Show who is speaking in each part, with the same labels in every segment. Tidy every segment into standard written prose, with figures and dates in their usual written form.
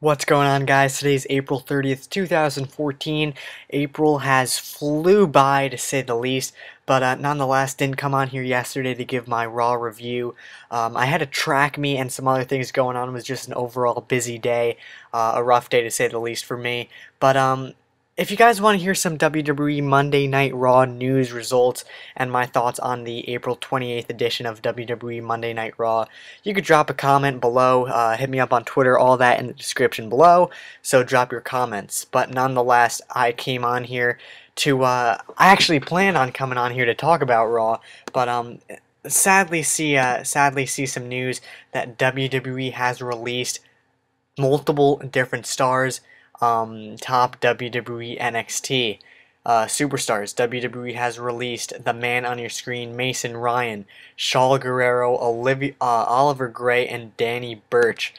Speaker 1: What's going on, guys? Today's April 30th, 2014. April has flew by, to say the least, but nonetheless didn't come on here yesterday to give my Raw review. I had a track meet and some other things going on. It was just an overall busy day, a rough day to say the least for me. But if you guys want to hear some WWE Monday Night Raw news results and my thoughts on the April 28th edition of WWE Monday Night Raw, you could drop a comment below, hit me up on Twitter, all that in the description below, so drop your comments. But nonetheless, I came on here to, I actually planned on coming on here to talk about Raw, but sadly see some news that WWE has released multiple different stars, top WWE NXT superstars. WWE has released the man on your screen, Mason Ryan, Shaul Guerrero, Oliver Gray, and Danny Burch.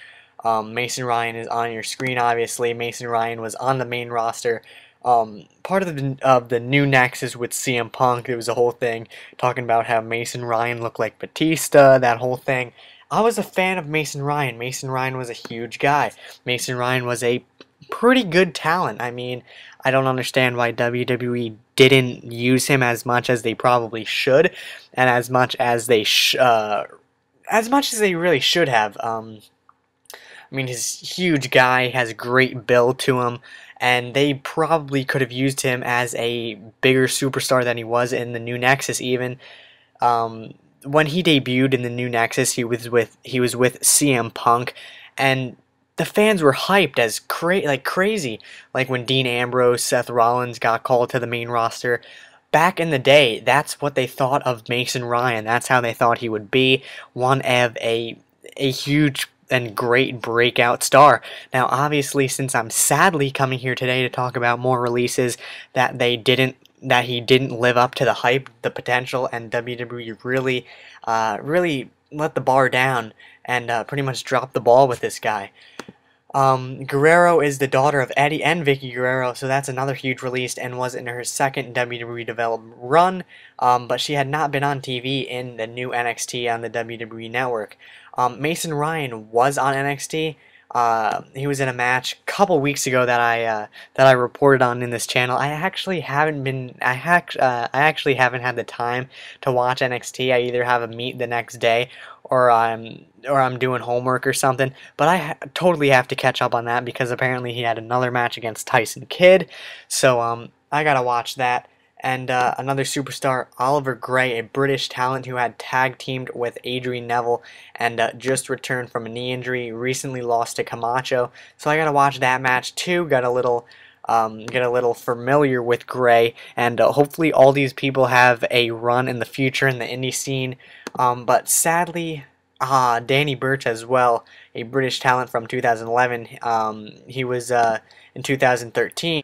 Speaker 1: Mason Ryan is on your screen, obviously. Mason Ryan was on the main roster. Part of the new Nexus with CM Punk. There was a whole thing talking about how Mason Ryan looked like Batista, that whole thing. I was a fan of Mason Ryan. Mason Ryan was a huge guy. Mason Ryan was a pretty good talent. I mean, I don't understand why WWE didn't use him as much as they probably should, and as much as they really should have. I mean, he's a huge guy, has a great build to him, and they probably could have used him as a bigger superstar than he was in the new Nexus even. When he debuted in the new Nexus, he was with CM Punk, and the fans were hyped as crazy. Like when Dean Ambrose, Seth Rollins got called to the main roster. Back in the day, that's what they thought of Mason Ryan. That's how they thought he would be, one of a huge and great breakout star. Now, obviously, since I'm sadly coming here today to talk about more releases that he didn't live up to the hype, the potential, and WWE really let the bar down and pretty much dropped the ball with this guy. Guerrero is the daughter of Eddie and Vickie Guerrero, so that's another huge release, and was in her second WWE development run, but she had not been on TV in the new NXT on the WWE Network. Mason Ryan was on NXT. He was in a match a couple weeks ago that I reported on in this channel. I actually haven't had the time to watch NXT. I either have a meet the next day, or I'm doing homework or something. But I totally have to catch up on that, because apparently he had another match against Tyson Kidd. So I gotta watch that. And another superstar, Oliver Gray, a British talent who had tag teamed with Adrian Neville and just returned from a knee injury, recently lost to Camacho. So I gotta watch that match too. Get a little familiar with Gray, and hopefully all these people have a run in the future in the indie scene. But sadly, Danny Burch as well, a British talent from 2011. He was in 2013.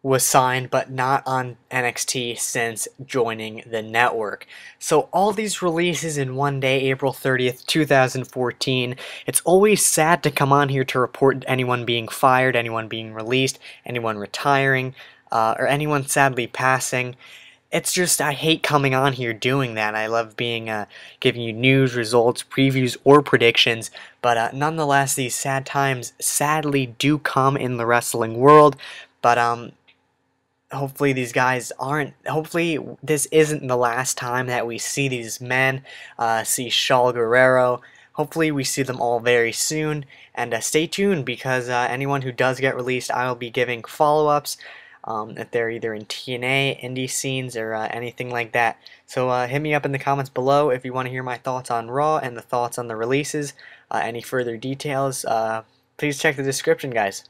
Speaker 1: Was signed but not on NXT since joining the network. So all these releases in one day, April 30th, 2014. It's always sad to come on here to report anyone being fired, anyone being released, anyone retiring, or anyone sadly passing. It's just, I hate coming on here doing that. I love being giving you news, results, previews, or predictions, but nonetheless, these sad times sadly do come in the wrestling world. But hopefully these guys hopefully this isn't the last time that we see these men, see Shaul Guerrero. Hopefully we see them all very soon, and stay tuned, because anyone who does get released, I will be giving follow-ups, if they're either in TNA, indie scenes, or anything like that. So hit me up in the comments below if you want to hear my thoughts on Raw and the thoughts on the releases. Any further details, please check the description, guys.